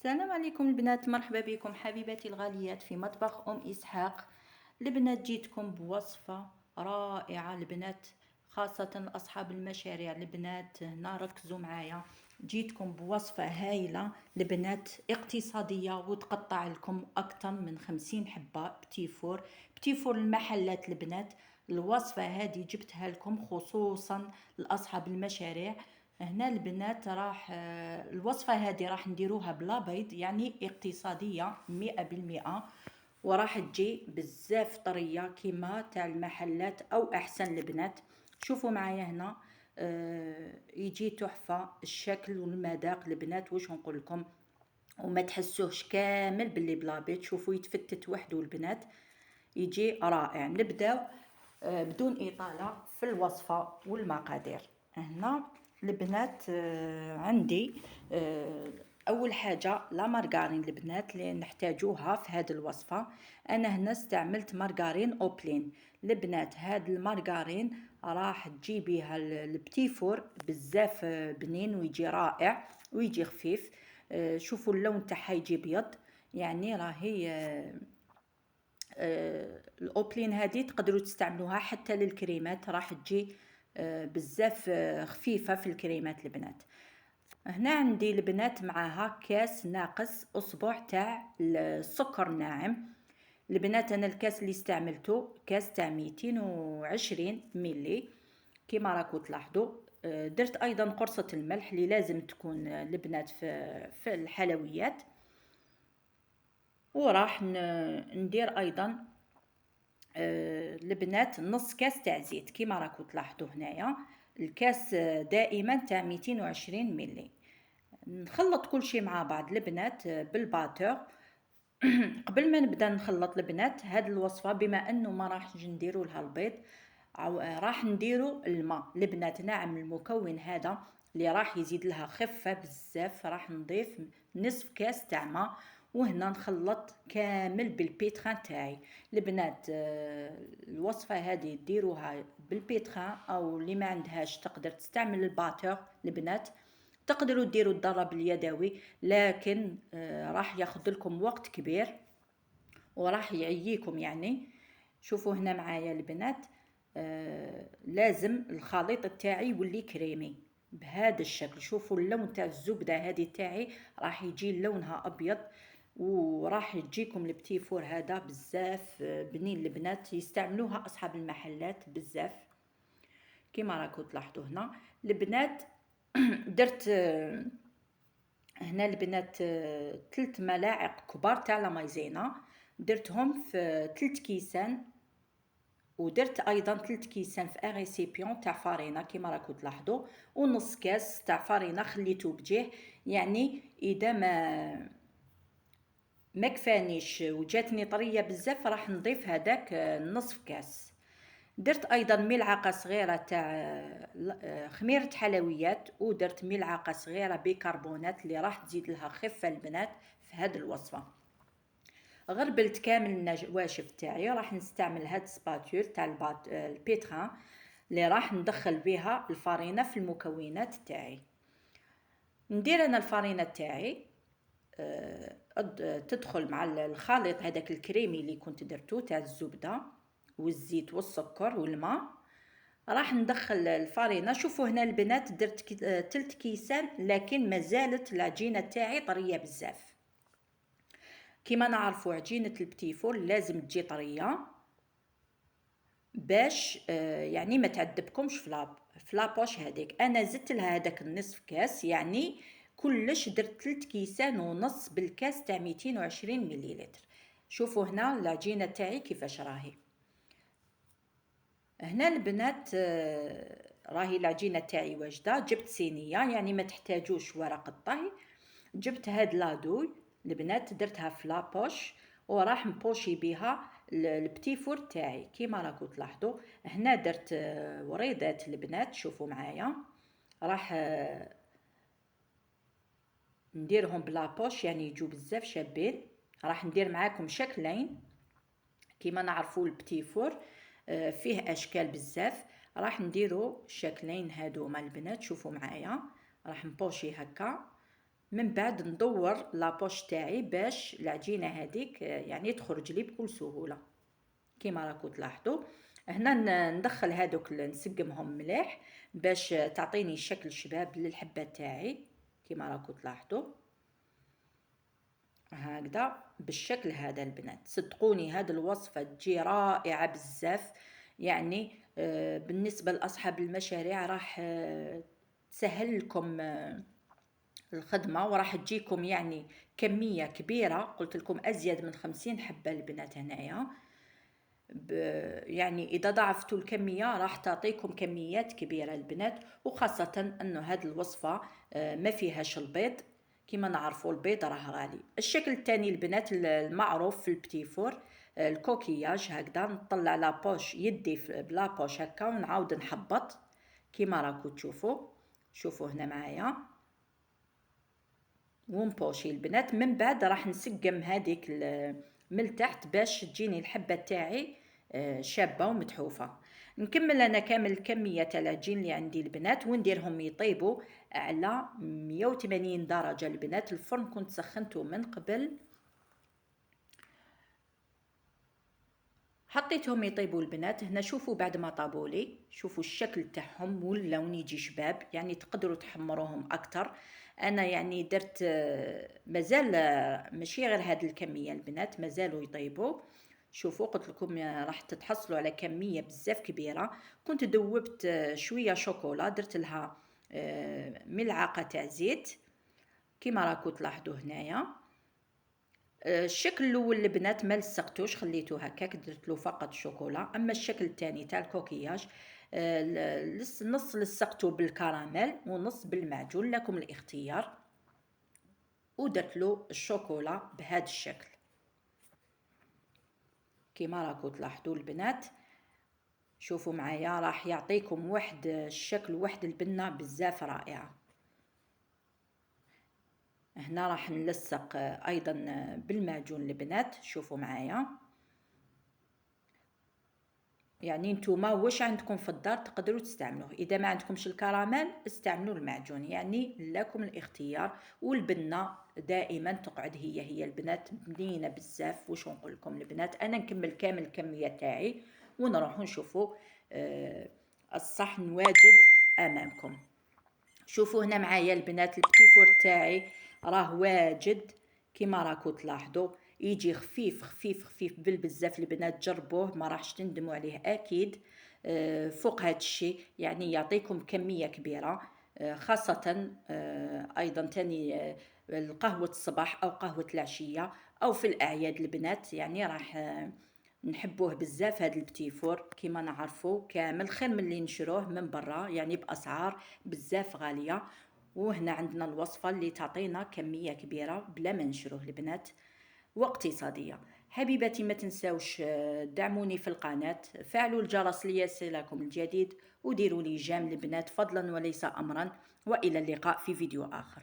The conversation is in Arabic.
السلام عليكم البنات، مرحبا بكم حبيباتي الغاليات في مطبخ إسحاق. البنات جيتكم بوصفة رائعة البنات، خاصة أصحاب المشاريع. البنات هنا ركزوا معايا، جيتكم بوصفة هايلة البنات، اقتصادية وتقطع لكم أكثر من 50 حبة بتي فور المحلات البنات. الوصفة هذه جبتها لكم خصوصا لأصحاب المشاريع. هنا البنات راح الوصفة هذه راح نديروها بلا بيض، يعني اقتصادية 100%، وراح تجي بزاف طرية كيما تاع المحلات أو أحسن البنات. شوفوا معايا هنا، يجي تحفة الشكل والمذاق البنات، واش نقول لكم، وما تحسوهش كامل باللي بلا بيض. شوفوا يتفتت وحده البنات، يجي رائع. نبداو بدون إطالة في الوصفة والمقادير. هنا البنات عندي أول حاجة لا مارغارين البنات اللي نحتاجوها في هذه الوصفة. أنا هنا استعملت مارغارين أوبلين البنات. هذا المارغارين راح تجيبيها البتي فور بزاف بنين ويجي رائع ويجي خفيف. شوفوا اللون تاعها يجي بيض، يعني راهي الاوبلين هذه تقدروا تستعملوها حتى للكريمات، راح تجي بزاف خفيفه في الكريمات البنات. هنا عندي البنات معاها كاس ناقص اصبع تاع السكر ناعم البنات. انا الكاس اللي استعملته كاس تاع 220 ملي كيما راكو تلاحظوا. درت ايضا قرصه الملح اللي لازم تكون البنات في الحلويات. وراح ندير ايضا البنات نص كاس تاع زيت كيما راكو تلاحظوا هنايا. الكاس دائما تاع 220 ملي. نخلط كل شيء مع بعض البنات بالباتور. قبل ما نبدا نخلط البنات هاد الوصفه، بما انه ما راح نديروا لها البيض، راح نديروا الماء البنات ناعم. المكون هذا اللي راح يزيد لها خفه بزاف، راح نضيف نصف كاس تاع ماء، وهنا نخلط كامل بالبيتخان تاعي البنات. الوصفه هذه ديروها بالبيتخان، او اللي ما عندهاش تقدر تستعمل الباتور البنات. تقدروا ديروا الضرب اليدوي، لكن راح ياخذ لكم وقت كبير وراح يعييكم يعني. شوفوا هنا معايا البنات، لازم الخليط تاعي يولي كريمي بهذا الشكل. شوفوا اللون تاع الزبده هذه تاعي راح يجي لونها ابيض، وراح تجيكم البتي فور هذا بزاف بنين البنات، يستعملوها اصحاب المحلات بزاف كيما راكم تلاحظوا هنا البنات. درت هنا البنات 3 ملاعق كبار تاع لا مايزينا، درتهم في 3 كيسان. ودرت ايضا 3 كيسان في ان ريسيبيون تاع فارينه كيما راكم تلاحظوا، ونص كاس تاع فارينه خليته بجيه. يعني اذا ما كفانيش وجاتني طريه بزاف راح نضيف هذاك نصف كاس. درت ايضا ملعقه صغيره تاع خميره حلويات، ودرت ملعقه صغيره بيكربونات اللي راح تزيد لها خفه البنات في هذه الوصفه. غربلت كامل النواشف تاعي. راح نستعمل هاد سباتول تاع البيتران اللي راح ندخل بها الفارينه في المكونات تاعي. ندير انا الفارينه تاعي تدخل مع الخليط هذاك الكريمي اللي كنت درتو تاع الزبده والزيت والسكر والماء. راح ندخل الفارينه. شوفوا هنا البنات درت 3 كيسان، لكن ما زالت العجينه تاعي طريه بزاف. كيما نعرفوا عجينه البتي فور لازم تجي طريه باش يعني ما تعذبكمش في لابوش هذيك. انا زدت لها هذاك النصف كاس، يعني كلش درت 3 كيسان ونص بالكاس تاع 220 مليلتر. شوفوا هنا العجينه تاعي كيفاش راهي. هنا البنات راهي العجينه تاعي واجده. جبت صينيه، يعني ما تحتاجوش ورق الطهي. جبت هاد لادوي البنات درتها في لابوش، وراح نبوشي بها البتي فور تاعي كيما راكم تلاحظوا. هنا درت وريضات البنات، شوفوا معايا راح نديرهم بلابوش يعني يجوا بزاف شابين. راح ندير معاكم شكلين كيما نعرفوا البتي فور فيه اشكال بزاف. راح نديروا شكلين هادوما البنات، شوفوا معايا راح نبوشي هكا من بعد ندور لابوش تاعي باش العجينه هذيك يعني تخرج لي بكل سهوله كيما راكم تلاحظوا. هنا ندخل هذوك نسقمهم مليح باش تعطيني شكل شباب للحبه تاعي كيما راكم تلاحظوا هكذا بالشكل هذا. البنات صدقوني هذه الوصفه تجي رائعه بزاف، يعني بالنسبه لاصحاب المشاريع راح تسهل لكم الخدمه، وراح تجيكم يعني كميه كبيره، قلت لكم ازيد من 50 حبه البنات هنايا. يعني اذا ضعفتوا الكميه راح تعطيكم كميات كبيره البنات، وخاصه انه هذه الوصفه ما فيهاش البيض، كما نعرفوا البيض راه غالي. الشكل الثاني البنات المعروف في البتيفور الكوكياج، هكذا نطلع لابوش يدي بلا بوش هكا ونعاود نحبط كما راكم تشوفوا. شوفوا هنا معايا ونبوشي البنات. من بعد راح نسقم هذيك من تحت باش تجيني الحبه تاعي شابه ومتحوفه. نكمل انا كامل الكميه تاع العجين اللي عندي البنات ونديرهم يطيبوا على 180 درجه البنات. الفرن كنت سخنته من قبل، حطيتهم يطيبوا البنات. هنا شوفوا بعد ما طابوا لي، شوفوا الشكل تاعهم واللون يجي شباب، يعني تقدروا تحمروهم اكثر. انا يعني درت مازال ماشي غير هذه الكميه البنات، مازالوا يطيبوا. شوفوا قلت لكم راح تتحصلوا على كميه بزاف كبيره. كنت ذوبت شويه شوكولا، درت لها ملعقه تاع زيت كما راكم تلاحظوا هنايا. الشكل الاول البنات ما لصقتوش، خليته هكاك، درت له فقط شوكولا. اما الشكل الثاني تاع الكوكياج نص لصقته بالكراميل ونص بالمعجون، لكم الاختيار. ودرت له الشوكولا بهذا الشكل كما راكم تلاحظوا البنات. شوفوا معايا راح يعطيكم واحد الشكل واحد البنه بزاف رائعه. هنا راح نلصق ايضا بالمعجون البنات. شوفوا معايا، يعني نتوما واش عندكم في الدار تقدروا تستعملوه، اذا ما عندكمش الكراميل استعملوا المعجون، يعني لكم الاختيار. والبنه دائما تقعد هي البنات بنينه بزاف. واش نقول لكم البنات، انا نكمل كامل الكميه تاعي ونروحوا نشوفوا الصحن واجد امامكم. شوفوا هنا معايا البنات البتيفور تاعي راه واجد كما راكم تلاحظوا، يجي خفيف خفيف خفيف بالبزاف البنات. جربوه ما راحش تندموا عليه اكيد. فوق هذا الشيء يعني يعطيكم كميه كبيره، خاصه ايضا تاني القهوه الصباح او قهوه العشيه او في الاعياد البنات، يعني راح نحبوه بزاف. هذا البتيفور كيما نعرفوا كامل خير من اللي نشروه من برا، يعني باسعار بزاف غاليه. وهنا عندنا الوصفه اللي تعطينا كميه كبيره بلا ما نشروه البنات، واقتصاديه. حبيباتي ما تنساوش دعموني في القناه، فعلوا الجرس ليصلكم الجديد، وديروا لي جيم البنات فضلا وليس امرا. والى اللقاء في فيديو اخر.